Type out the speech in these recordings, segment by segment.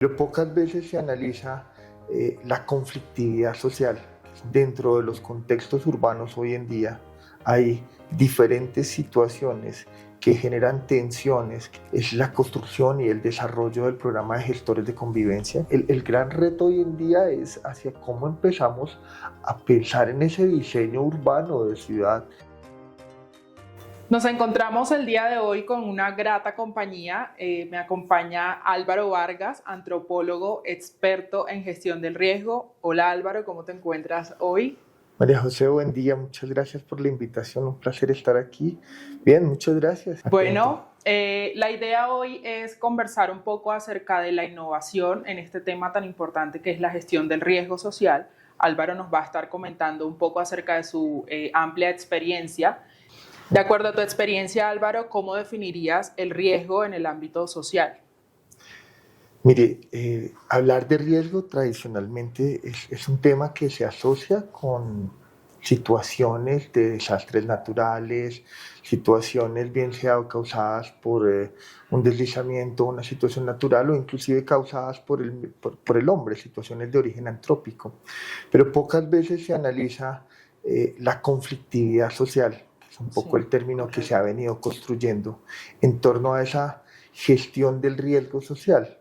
Pero pocas veces se analiza la conflictividad social. Dentro de los contextos urbanos hoy en día hay diferentes situaciones que generan tensiones. Es la construcción y el desarrollo del programa de gestores de convivencia. El gran reto hoy en día es hacia cómo empezamos a pensar en ese diseño urbano de ciudad. Nos encontramos el día de hoy con una grata compañía. Me acompaña Álvaro Vargas, antropólogo, experto en gestión del riesgo. Hola Álvaro, ¿cómo te encuentras hoy? María José, buen día, muchas gracias por la invitación, un placer estar aquí. Bien, muchas gracias. Bueno, la idea hoy es conversar un poco acerca de la innovación en este tema tan importante que es la gestión del riesgo social. Álvaro nos va a estar comentando un poco acerca de su amplia experiencia. De acuerdo a tu experiencia, Álvaro, ¿cómo definirías el riesgo en el ámbito social? Mire, hablar de riesgo tradicionalmente es un tema que se asocia con situaciones de desastres naturales, situaciones bien sea causadas por un deslizamiento, una situación natural o inclusive causadas por el hombre, situaciones de origen antrópico. Pero pocas veces se analiza la conflictividad social, que es un poco el término que se ha venido construyendo en torno a esa gestión del riesgo social,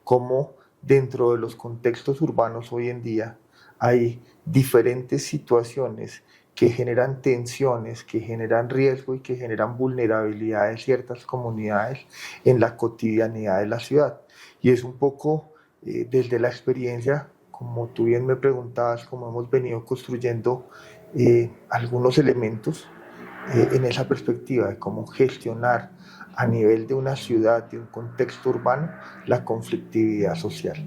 cómo dentro de los contextos urbanos hoy en día hay diferentes situaciones que generan tensiones, que generan riesgo y que generan vulnerabilidad de ciertas comunidades en la cotidianidad de la ciudad. Y es un poco desde la experiencia, como tú bien me preguntabas, cómo hemos venido construyendo algunos elementos en esa perspectiva de cómo gestionar a nivel de una ciudad, de un contexto urbano, la conflictividad social.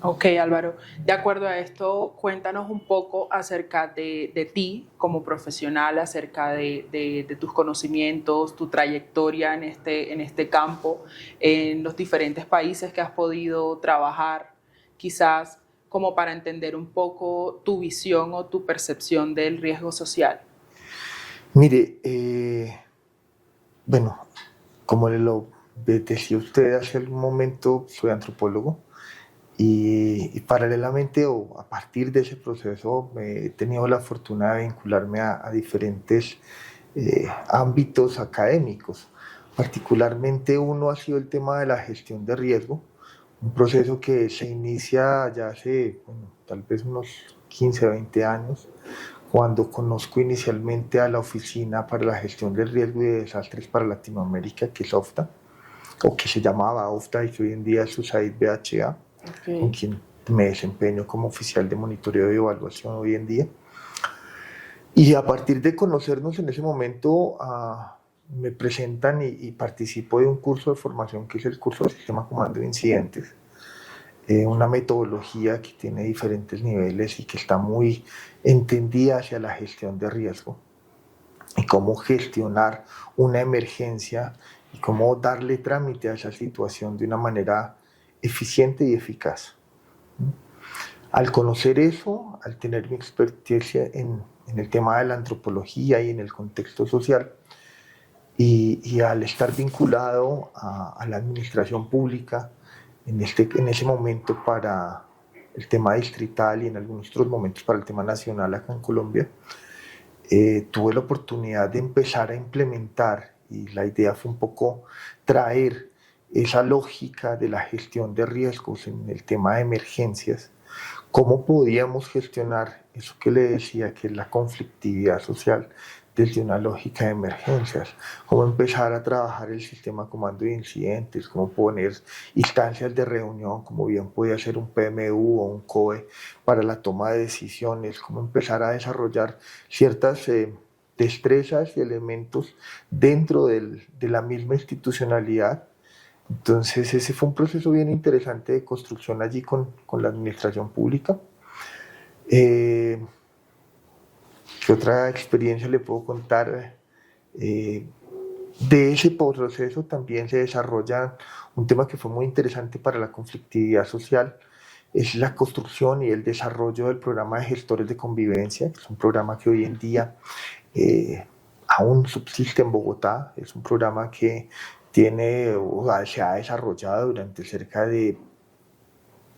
Ok, Álvaro. De acuerdo a esto, cuéntanos un poco acerca de ti como profesional, acerca de tus conocimientos, tu trayectoria en este campo, en los diferentes países que has podido trabajar, quizás como para entender un poco tu visión o tu percepción del riesgo social. Mire, bueno, como le lo decía usted hace algún momento, soy antropólogo y paralelamente o a partir de ese proceso he tenido la fortuna de vincularme a diferentes ámbitos académicos. Particularmente uno ha sido el tema de la gestión de riesgo, un proceso que se inicia ya hace tal vez unos 15, 20 años, cuando conozco inicialmente a la Oficina para la Gestión del Riesgo y de Desastres para Latinoamérica, que es OFTA, o que se llamaba OFTA y que hoy en día es USAID BHA, con quien me desempeño como oficial de monitoreo y evaluación hoy en día. Y a partir de conocernos en ese momento, me presentan y participo de un curso de formación que es el curso de Sistema Comando de Incidentes, una metodología que tiene diferentes niveles y que está muy entendida hacia la gestión de riesgo y cómo gestionar una emergencia y cómo darle trámite a esa situación de una manera eficiente y eficaz. Al conocer eso, al tener mi experiencia en el tema de la antropología y en el contexto social, y al estar vinculado a la administración pública, en ese momento para el tema distrital y en algunos otros momentos para el tema nacional acá en Colombia, tuve la oportunidad de empezar a implementar, y la idea fue un poco traer esa lógica de la gestión de riesgos en el tema de emergencias, cómo podíamos gestionar eso que le decía, que es la conflictividad social, desde una lógica de emergencias, cómo empezar a trabajar el sistema comando de incidentes, cómo poner instancias de reunión, como bien podía ser un PMU o un COE para la toma de decisiones, cómo empezar a desarrollar ciertas destrezas y elementos dentro de la misma institucionalidad. Entonces ese fue un proceso bien interesante de construcción allí con la administración pública. ¿Qué otra experiencia le puedo contar? De ese proceso también se desarrolla un tema que fue muy interesante para la conflictividad social, es la construcción y el desarrollo del programa de gestores de convivencia, que es un programa que hoy en día aún subsiste en Bogotá, es un programa que se ha desarrollado durante cerca de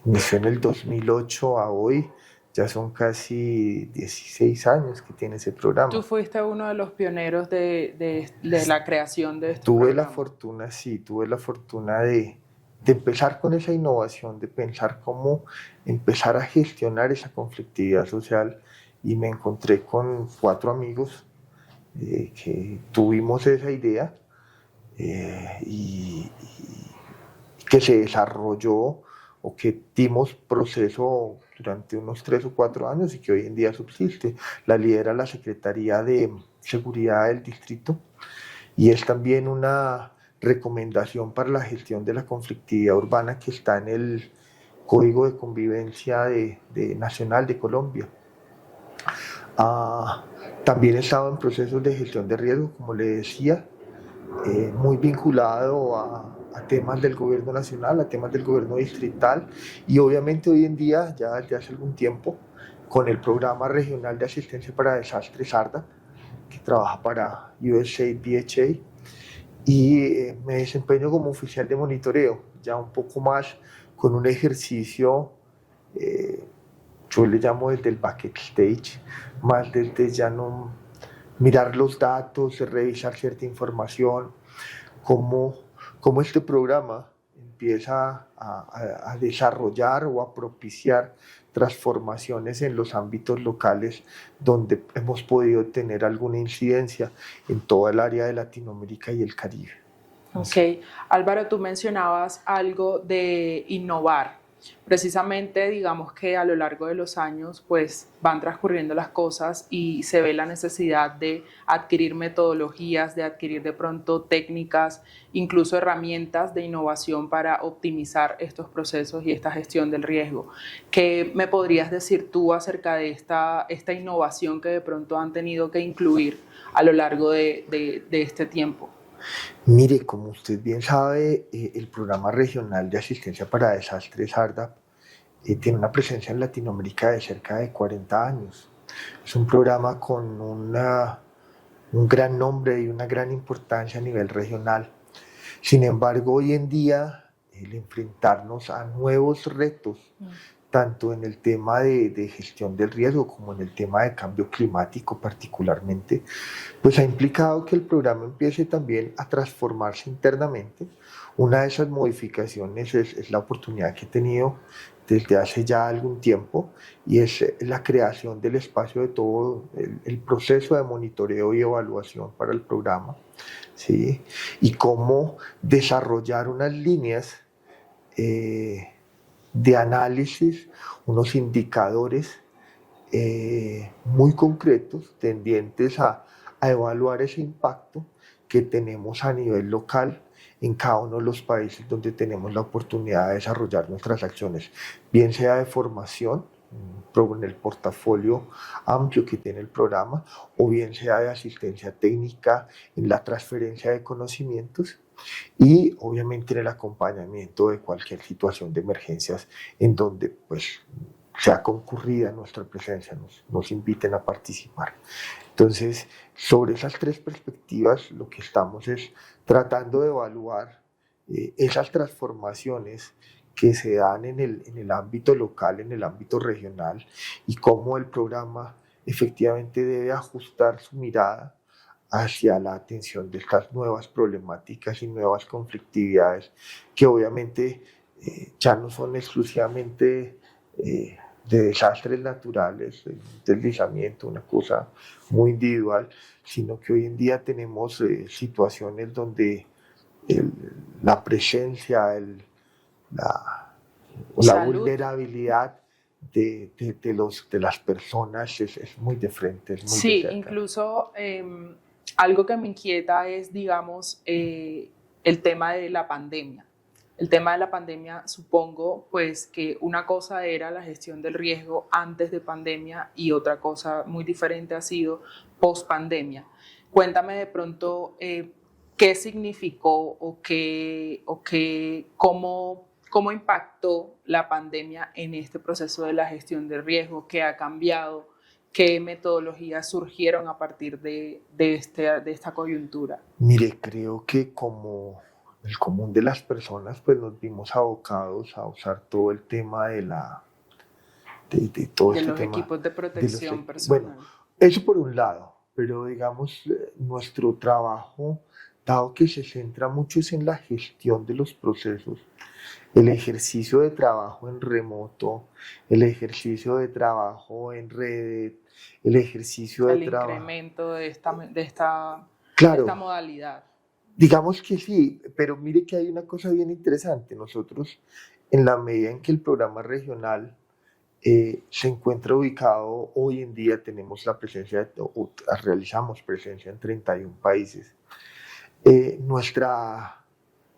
inició en el 2008 a hoy, ya son casi 16 años que tiene ese Tú programa. fuiste uno de los pioneros de la creación de este Tuve la programa. fortuna, sí, tuve la fortuna de empezar con esa innovación, de pensar cómo empezar a gestionar esa conflictividad social y me encontré con 4 amigos que tuvimos esa idea y que se desarrolló o que dimos proceso durante unos 3 o 4 años y que hoy en día subsiste. La lidera la Secretaría de Seguridad del Distrito y es también una recomendación para la gestión de la conflictividad urbana que está en el Código de Convivencia Nacional de Colombia. Ah, también he estado en procesos de gestión de riesgo, como le decía, muy vinculado a temas del gobierno nacional, a temas del gobierno distrital y obviamente hoy en día, ya desde hace algún tiempo, con el Programa Regional de Asistencia para Desastres ARDA, que trabaja para USAID DHA, y me desempeño como oficial de monitoreo, ya un poco más con un ejercicio, eh, yo le llamo desde el backstage, más desde ya no mirar los datos, revisar cierta información, cómo, cómo este programa empieza a desarrollar o a propiciar transformaciones en los ámbitos locales donde hemos podido tener alguna incidencia en toda el área de Latinoamérica y el Caribe. Ok, Álvaro, tú mencionabas algo de innovar. Precisamente, digamos que a lo largo de los años, pues van transcurriendo las cosas y se ve la necesidad de adquirir metodologías, de adquirir de pronto técnicas, incluso herramientas de innovación para optimizar estos procesos y esta gestión del riesgo. ¿Qué me podrías decir tú acerca de esta innovación que de pronto han tenido que incluir a lo largo de este tiempo? Mire, como usted bien sabe, el Programa Regional de Asistencia para Desastres ARDA tiene una presencia en Latinoamérica de cerca de 40 años. Es un programa con un gran nombre y una gran importancia a nivel regional. Sin embargo, hoy en día, el enfrentarnos a nuevos retos, tanto en el tema de gestión del riesgo como en el tema de cambio climático particularmente, pues ha implicado que el programa empiece también a transformarse internamente. Una de esas modificaciones es la oportunidad que he tenido desde hace ya algún tiempo y es la creación del espacio de todo el proceso de monitoreo y evaluación para el programa, ¿sí? Y cómo desarrollar unas líneas eh, de análisis, unos indicadores muy concretos tendientes a evaluar ese impacto que tenemos a nivel local en cada uno de los países donde tenemos la oportunidad de desarrollar nuestras acciones, bien sea de formación, en el portafolio amplio que tiene el programa, o bien sea de asistencia técnica en la transferencia de conocimientos y obviamente en el acompañamiento de cualquier situación de emergencias en donde pues sea concurrida nuestra presencia, nos inviten a participar. Entonces, sobre esas 3 perspectivas, lo que estamos es tratando de evaluar esas transformaciones que se dan en el ámbito local, en el ámbito regional, y cómo el programa efectivamente debe ajustar su mirada hacia la atención de estas nuevas problemáticas y nuevas conflictividades que obviamente ya no son exclusivamente de desastres naturales, de deslizamiento, una cosa muy individual, sino que hoy en día tenemos situaciones donde el, la presencia, la Salud. vulnerabilidad de las personas es muy de frente, es muy de Sí, cerca. incluso algo que me inquieta es, digamos, el tema de la pandemia. El tema de la pandemia, supongo, pues que una cosa era la gestión del riesgo antes de pandemia y otra cosa muy diferente ha sido post pandemia. Cuéntame de pronto qué significó cómo impactó la pandemia en este proceso de la gestión del riesgo, qué ha cambiado, qué metodologías surgieron a partir de esta coyuntura. Mire, creo que como el común de las personas, pues nos vimos abocados a usar todo el tema de todo De este los tema equipos de de los... protección Bueno, personal. eso por un lado, pero digamos, nuestro trabajo, dado que se centra mucho es en la gestión de los procesos, el ejercicio de trabajo en remoto, el ejercicio de trabajo en red, el ejercicio de El trabajo. incremento de esta Claro, modalidad. digamos que sí, pero mire que hay una cosa bien interesante. Nosotros, en la medida en que el programa regional se encuentra ubicado, hoy en día tenemos la presencia, realizamos presencia en 31 países.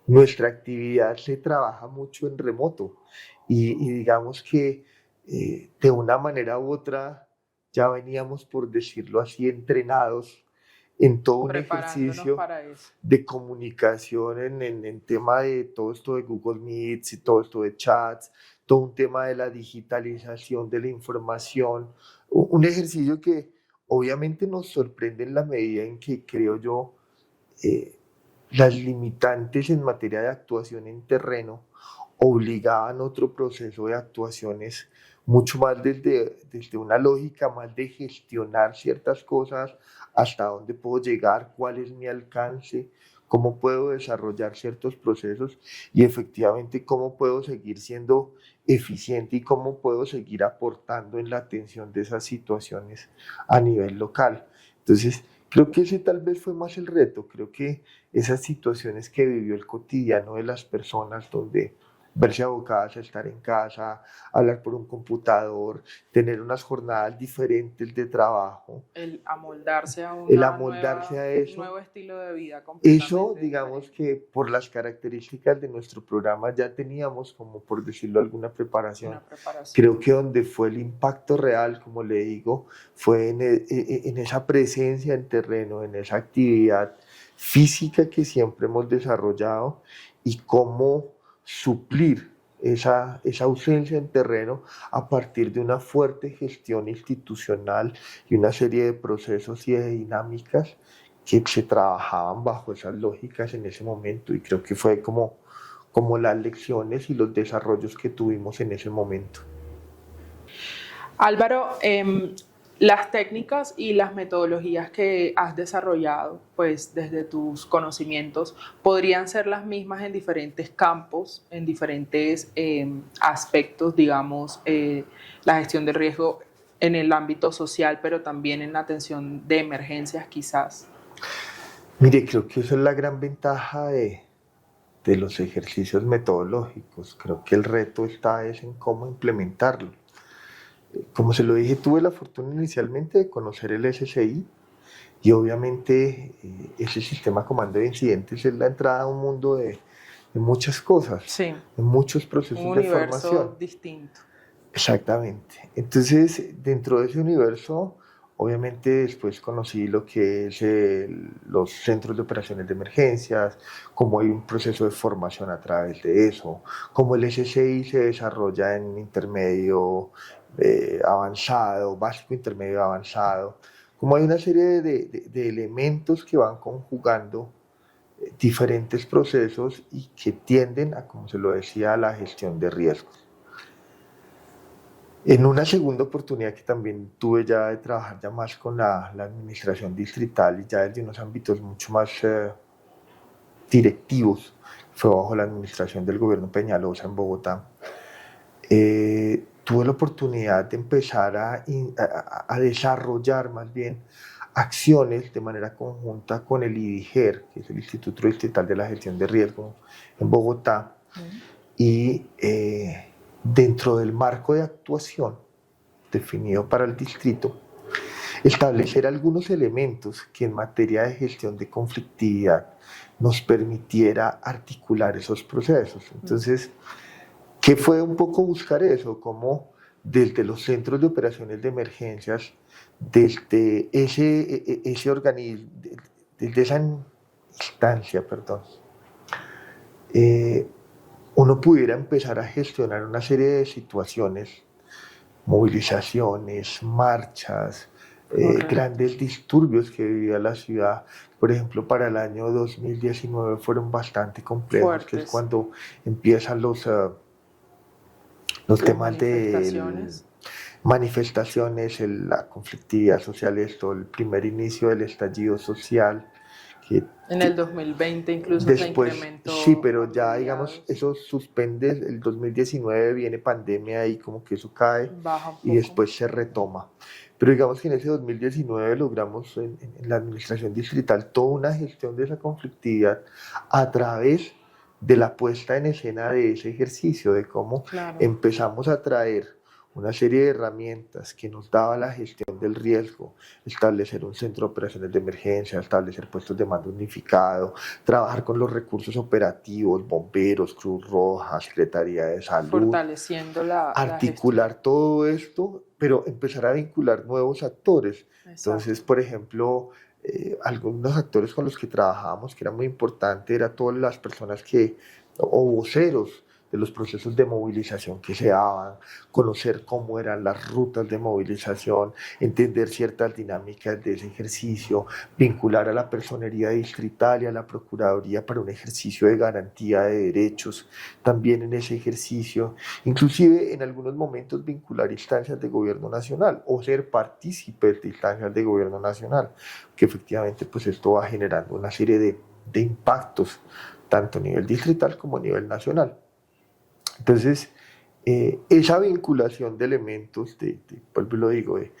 Nuestra actividad se trabaja mucho en remoto y digamos que de una manera u otra ya veníamos, por decirlo así, entrenados en todo un Preparándonos ejercicio para eso. de comunicación en tema de todo esto de Google Meets y todo esto de chats, todo un tema de la digitalización de la información, un ejercicio que obviamente nos sorprende en la medida en que creo yo eh, las limitantes en materia de actuación en terreno obligaban otro proceso de actuaciones mucho más desde una lógica más de gestionar ciertas cosas, hasta dónde puedo llegar, cuál es mi alcance, cómo puedo desarrollar ciertos procesos y efectivamente cómo puedo seguir siendo eficiente y cómo puedo seguir aportando en la atención de esas situaciones a nivel local. Entonces, creo que ese tal vez fue más el reto, creo que esas situaciones que vivió el cotidiano de las personas, donde verse abocadas a estar en casa, hablar por un computador, tener unas jornadas diferentes de trabajo, El amoldarse a el una amoldarse nueva, a un eso. nuevo estilo de vida Eso, completamente digamos diferente. que por las características de nuestro programa ya teníamos, como por decirlo, alguna preparación. Una preparación. Creo que donde fue el impacto real, como le digo, fue en esa presencia en terreno, en esa actividad física que siempre hemos desarrollado y cómo suplir esa ausencia en terreno a partir de una fuerte gestión institucional y una serie de procesos y de dinámicas que se trabajaban bajo esas lógicas en ese momento y creo que fue como las lecciones y los desarrollos que tuvimos en ese momento. Álvaro, las técnicas y las metodologías que has desarrollado, pues desde tus conocimientos, podrían ser las mismas en diferentes campos, en diferentes aspectos, digamos, la gestión de riesgo en el ámbito social, pero también en la atención de emergencias quizás. Mire, creo que eso es la gran ventaja de los ejercicios metodológicos. Creo que el reto está es en cómo implementarlo. Como se lo dije, tuve la fortuna inicialmente de conocer el SCI y obviamente ese sistema comando de incidentes es la entrada a un mundo de muchas cosas, Sí, de muchos un procesos de formación. universo distinto. Exactamente. Entonces, dentro de ese universo, obviamente después conocí lo que es los centros de operaciones de emergencias, cómo hay un proceso de formación a través de eso, cómo el SCI se desarrolla en intermedio avanzado, básico, intermedio, avanzado, como hay una serie de elementos que van conjugando diferentes procesos y que tienden a, como se lo decía, a la gestión de riesgos. En una segunda oportunidad que también tuve ya de trabajar ya más con la administración distrital y ya desde unos ámbitos mucho más directivos, fue bajo la administración del gobierno Peñalosa en Bogotá. Tuve la oportunidad de empezar a desarrollar más bien acciones de manera conjunta con el IDIGER, que es el Instituto Distrital de la Gestión de Riesgo en Bogotá, y dentro del marco de actuación definido para el distrito, establecer algunos elementos que en materia de gestión de conflictividad nos permitiera articular esos procesos. Entonces, ¿qué fue un poco buscar eso? Cómo desde los centros de operaciones de emergencias, desde ese organismo, desde esa instancia, perdón, eh, uno pudiera empezar a gestionar una serie de situaciones, movilizaciones, marchas, grandes disturbios que vivía la ciudad. Por ejemplo, para el año 2019 fueron bastante complejos, que es Fuertes. cuando empiezan los Las temas de manifestaciones. manifestaciones, la conflictividad social, esto, el primer inicio del estallido social, que En el 2020 incluso se después, sí, incrementó pero a ya digamos, mediados. eso suspende, el 2019 viene pandemia y como que eso cae Baja un y poco. después se retoma. Pero digamos que en ese 2019 logramos en la administración distrital toda una gestión de esa conflictividad a través de la puesta en escena de ese ejercicio, de cómo Claro. empezamos a traer una serie de herramientas que nos daba la gestión del riesgo, establecer un centro de operaciones de emergencia, establecer puestos de mando unificado, trabajar con los recursos operativos, bomberos, Cruz Roja, Secretaría de Salud, Fortaleciendo la gestión. articular todo esto, pero empezar a vincular nuevos actores. Entonces, Exacto. por ejemplo, algunos actores con los que trabajábamos, que era muy importante, era todas las personas o voceros de los procesos de movilización que se daban, conocer cómo eran las rutas de movilización, entender ciertas dinámicas de ese ejercicio, vincular a la personería distrital y a la Procuraduría para un ejercicio de garantía de derechos también en ese ejercicio, inclusive en algunos momentos vincular instancias de gobierno nacional o ser partícipes de instancias de gobierno nacional, que efectivamente pues esto va generando una serie de impactos tanto a nivel distrital como a nivel nacional. Entonces, esa vinculación de elementos, pues lo digo, de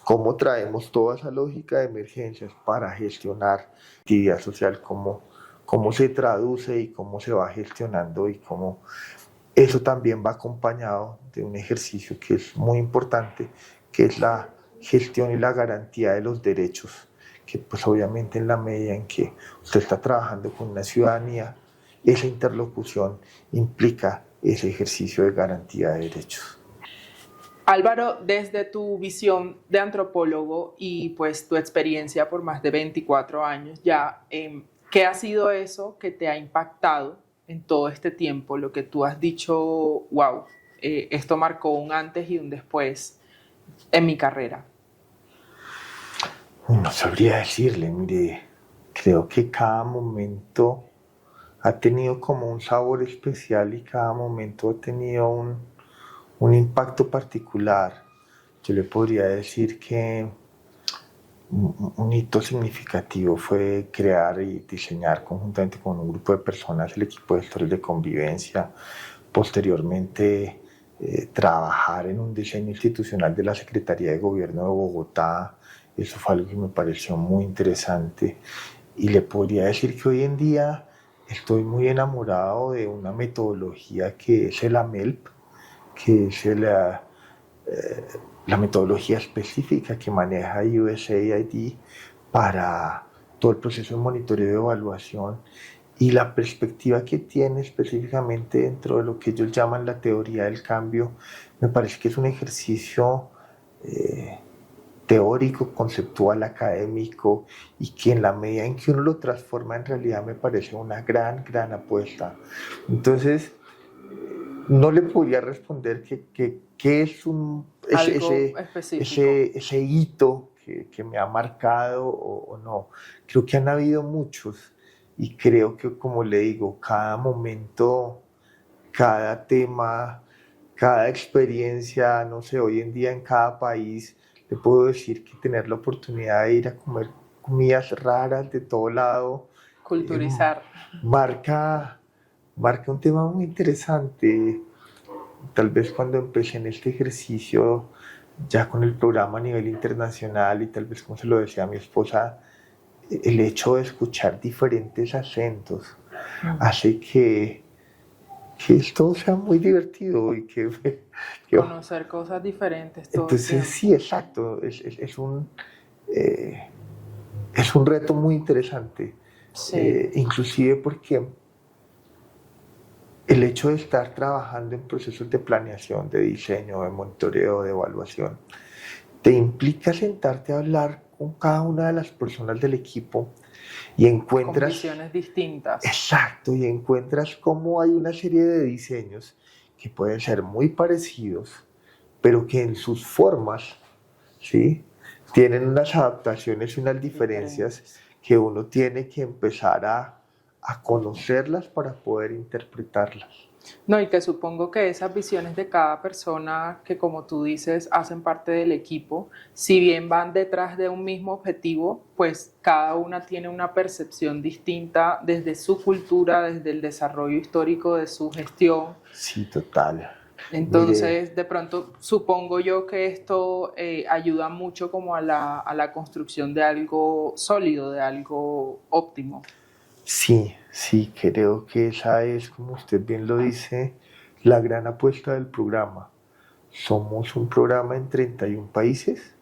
cómo traemos toda esa lógica de emergencias para gestionar actividad social, cómo se traduce y cómo se va gestionando y cómo eso también va acompañado de un ejercicio que es muy importante, que es la gestión y la garantía de los derechos, que pues obviamente en la medida en que usted está trabajando con una ciudadanía, esa interlocución implica ese ejercicio de garantía de derechos. Álvaro, desde tu visión de antropólogo y pues tu experiencia por más de 24 años ya, ¿qué ha sido eso que te ha impactado en todo este tiempo? Lo que tú has dicho, wow, esto marcó un antes y un después en mi carrera. No sabría decirle, mire, creo que cada momento ha tenido como un sabor especial y cada momento ha tenido un impacto particular. Yo le podría decir que un hito significativo fue crear y diseñar conjuntamente con un grupo de personas el equipo de gestores de convivencia. Posteriormente, trabajar en un diseño institucional de la Secretaría de Gobierno de Bogotá. Eso fue algo que me pareció muy interesante. Y le podría decir que hoy en día estoy muy enamorado de una metodología que es el AMELP, que es la metodología específica que maneja USAID para todo el proceso de monitoreo y evaluación y la perspectiva que tiene específicamente dentro de lo que ellos llaman la teoría del cambio, me parece que es un ejercicio teórico, conceptual, académico y que en la medida en que uno lo transforma en realidad me parece una gran apuesta. Entonces, no le podría responder que es Algo específico. ese hito que me ha marcado o no. Creo que han habido muchos y creo que, como le digo, cada momento, cada tema, cada experiencia, no sé, hoy en día en cada país, le puedo decir que tener la oportunidad de ir a comer comidas raras de todo lado, eh, Culturizar. marca marca un tema muy interesante. Tal vez cuando empecé en este ejercicio, ya con el programa a nivel internacional y tal vez como se lo decía a mi esposa, el hecho de escuchar diferentes acentos hace que esto sea muy divertido y que Conocer cosas diferentes todo el entonces tiempo. sí, exacto, eh, es un reto muy interesante, Sí. inclusive porque el hecho de estar trabajando en procesos de planeación, de diseño, de monitoreo, de evaluación, te implica sentarte a hablar con cada una de las personas del equipo y Con encuentras, visiones distintas. exacto, y encuentras cómo hay una serie de diseños que pueden ser muy parecidos, pero que en sus formas, ¿sí? tienen unas adaptaciones y unas diferencias que uno tiene que empezar a conocerlas para poder interpretarlas. No, y que supongo que esas visiones de cada persona que, como tú dices, hacen parte del equipo, si bien van detrás de un mismo objetivo, pues cada una tiene una percepción distinta desde su cultura, desde el desarrollo histórico de su gestión. Sí, total. Entonces, Mire, de pronto, supongo yo que esto ayuda mucho como a la construcción de algo sólido, de algo óptimo. sí, sí, creo que esa es, como usted bien lo dice, la gran apuesta del programa. Somos un programa en 31 países,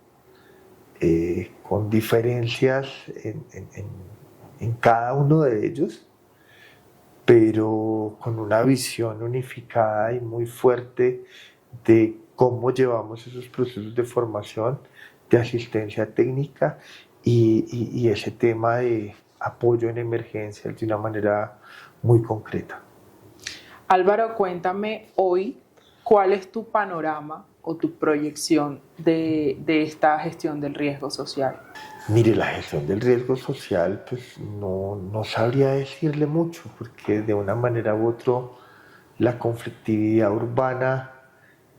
con diferencias en cada uno de ellos, pero con una visión unificada y muy fuerte de cómo llevamos esos procesos de formación, de asistencia técnica y ese tema de apoyo en emergencias de una manera muy concreta. Álvaro, cuéntame hoy cuál es tu panorama o tu proyección de esta gestión del riesgo social. Mire, la gestión del riesgo social, pues no sabría decirle mucho, porque de una manera u otra la conflictividad urbana,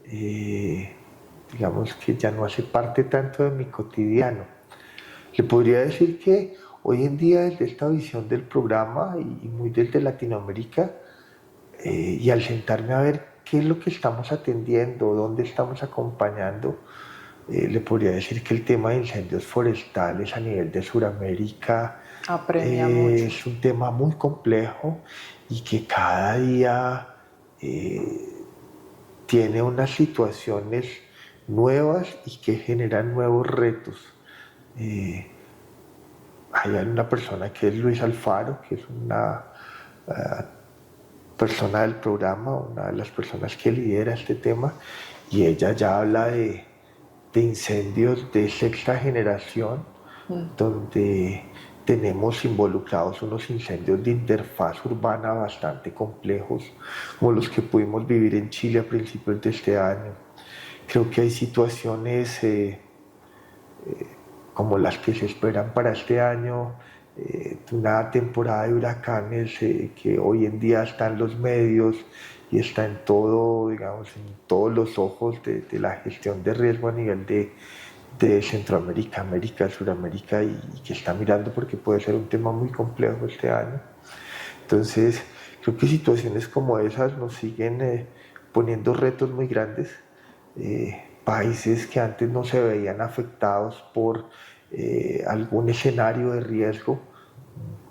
eh, digamos que ya no hace parte tanto de mi cotidiano. Le podría decir que hoy en día desde esta visión del programa y muy desde Latinoamérica, y al sentarme a ver qué es lo que estamos atendiendo, dónde estamos acompañando, le podría decir que el tema de incendios forestales a nivel de Sudamérica Apremia mucho. es un tema muy complejo y que cada día eh, tiene unas situaciones nuevas y que generan nuevos retos. Eh, Hay una persona que es Luis Alfaro, que es una persona del programa, una de las personas que lidera este tema, y ella ya habla de incendios de sexta generación, donde tenemos involucrados unos incendios de interfaz urbana bastante complejos, como los que pudimos vivir en Chile a principios de este año. Creo que hay situaciones como las que se esperan para este año, una temporada de huracanes que hoy en día está en los medios y está en todo, digamos, en todos los ojos de la gestión de riesgo a nivel de Centroamérica, América, Sudamérica y que está mirando porque puede ser un tema muy complejo este año. Entonces, creo que situaciones como esas nos siguen poniendo retos muy grandes. Países que antes no se veían afectados por algún escenario de riesgo.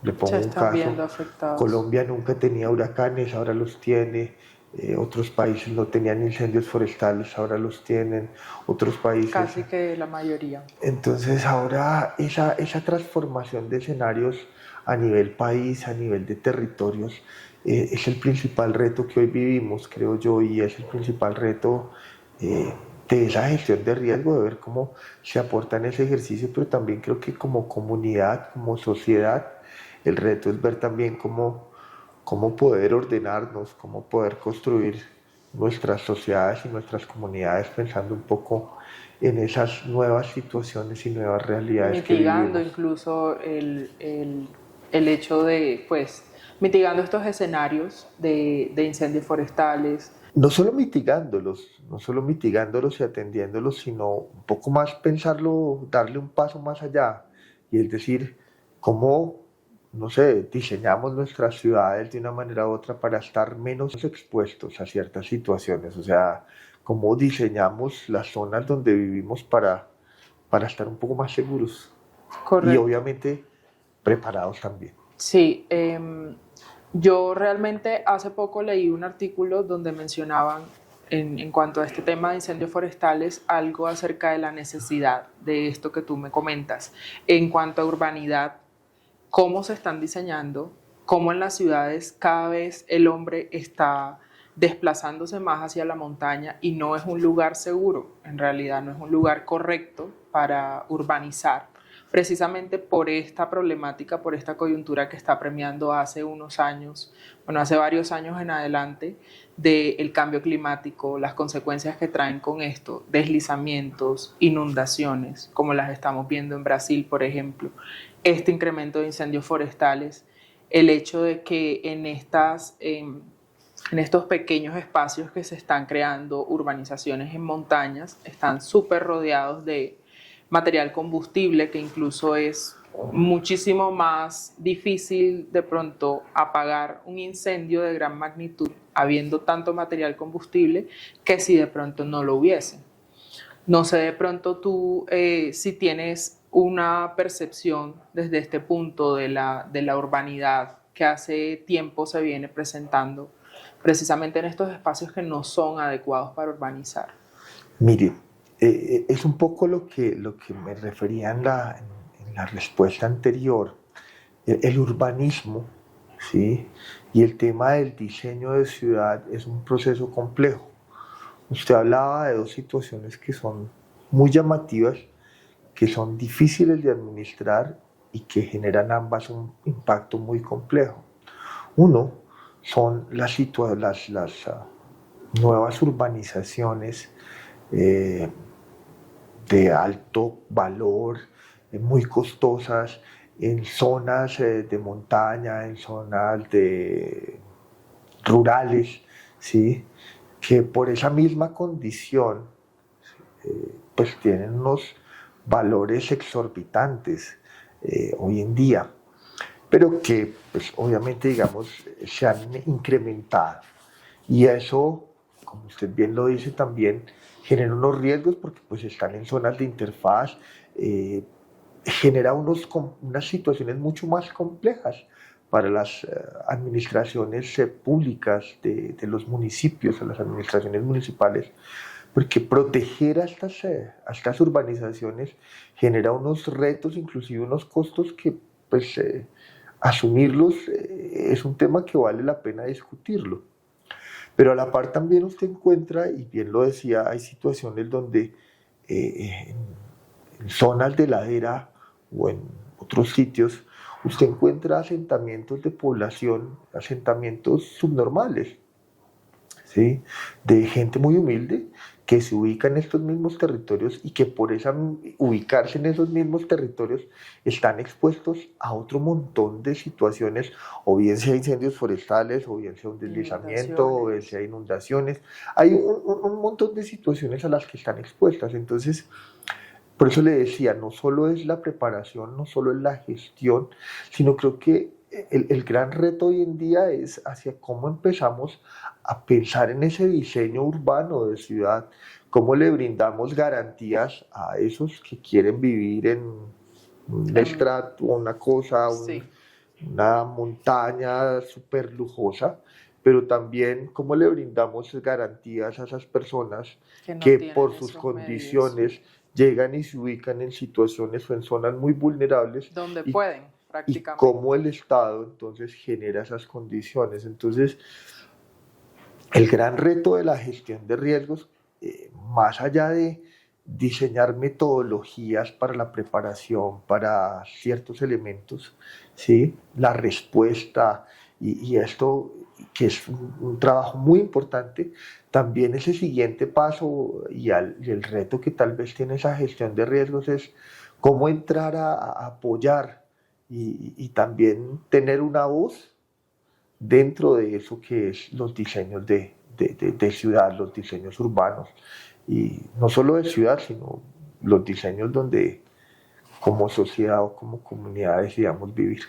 Le Se pongo un están caso, viendo afectados. Colombia nunca tenía huracanes, ahora los tiene. Otros países no tenían incendios forestales, ahora los tienen. Otros países. Casi que la mayoría. Entonces ahora esa transformación de escenarios a nivel país, a nivel de territorios, es el principal reto que hoy vivimos, creo yo, y es el principal reto de esa gestión de riesgo, de ver cómo se aporta en ese ejercicio, pero también creo que como comunidad, como sociedad, el reto es ver también cómo poder ordenarnos, cómo poder construir nuestras sociedades y nuestras comunidades pensando un poco en esas nuevas situaciones y nuevas realidades que Mitigando vivimos. incluso el hecho de, pues, mitigando estos escenarios de incendios forestales. No solo mitigándolos y atendiéndolos, sino un poco más pensarlo, darle un paso más allá. Y es decir, cómo, no sé, diseñamos nuestras ciudades de una manera u otra para estar menos expuestos a ciertas situaciones. O sea, cómo diseñamos las zonas donde vivimos para estar un poco más seguros. Y Correcto. obviamente preparados también. Sí, yo realmente hace poco leí un artículo donde mencionaban en cuanto a este tema de incendios forestales algo acerca de la necesidad de esto que tú me comentas. En cuanto a urbanidad, cómo se están diseñando, cómo en las ciudades cada vez el hombre está desplazándose más hacia la montaña y no es un lugar seguro, en realidad no es un lugar correcto para urbanizar, precisamente por esta problemática, por esta coyuntura que está premiando hace unos años, bueno, hace varios años en adelante, del cambio climático, las consecuencias que traen con esto, deslizamientos, inundaciones, como las estamos viendo en Brasil, por ejemplo, este incremento de incendios forestales, el hecho de que en estos pequeños espacios que se están creando, urbanizaciones en montañas, están súper rodeados de material combustible que incluso es muchísimo más difícil de pronto apagar un incendio de gran magnitud habiendo tanto material combustible que si de pronto no lo hubiese. No sé de pronto tú si tienes una percepción desde este punto de la urbanidad que hace tiempo se viene presentando precisamente en estos espacios que no son adecuados para urbanizar. Mire, es un poco lo que me refería en la respuesta anterior. El urbanismo, ¿sí? Y el tema del diseño de ciudad es un proceso complejo. Usted hablaba de dos situaciones que son muy llamativas, que son difíciles de administrar y que generan ambas un impacto muy complejo. Uno son las nuevas urbanizaciones eh, de alto valor, muy costosas, en zonas de montaña, en zonas rurales, ¿sí? Que por esa misma condición pues tienen unos valores exorbitantes hoy en día, pero que pues obviamente digamos se han incrementado y eso, como usted bien lo dice también, genera unos riesgos porque pues están en zonas de interfaz, genera unas situaciones mucho más complejas para las administraciones públicas de los municipios, a las administraciones municipales, porque proteger a estas urbanizaciones genera unos retos, inclusive unos costos que pues asumirlos es un tema que vale la pena discutirlo. Pero a la par también usted encuentra, y bien lo decía, hay situaciones donde en zonas de ladera o en otros sitios, usted encuentra asentamientos de población, asentamientos subnormales, ¿sí? De gente muy humilde que se ubica en estos mismos territorios y que por ubicarse en esos mismos territorios están expuestos a otro montón de situaciones, o bien sea incendios forestales, o bien sea un deslizamiento, o bien sea inundaciones. Hay un montón de situaciones a las que están expuestas. Entonces, por eso le decía, no solo es la preparación, no solo es la gestión, sino creo que el gran reto hoy en día es hacia cómo empezamos a pensar en ese diseño urbano de ciudad, cómo le brindamos garantías a esos que quieren vivir en un estrato, una cosa, Sí. una montaña súper lujosa, pero también cómo le brindamos garantías a esas personas que por sus condiciones llegan y se ubican en situaciones o en zonas muy vulnerables. Donde pueden, prácticamente. Y cómo el Estado entonces genera esas condiciones. Entonces, el gran reto de la gestión de riesgos, más allá de diseñar metodologías para la preparación, para ciertos elementos, ¿sí? La respuesta y esto, que es un trabajo muy importante, también ese siguiente paso y el reto que tal vez tiene esa gestión de riesgos es cómo entrar a apoyar y también tener una voz dentro de eso que es los diseños de ciudad, los diseños urbanos, y no solo de ciudad, sino los diseños donde como sociedad o como comunidad decidamos vivir.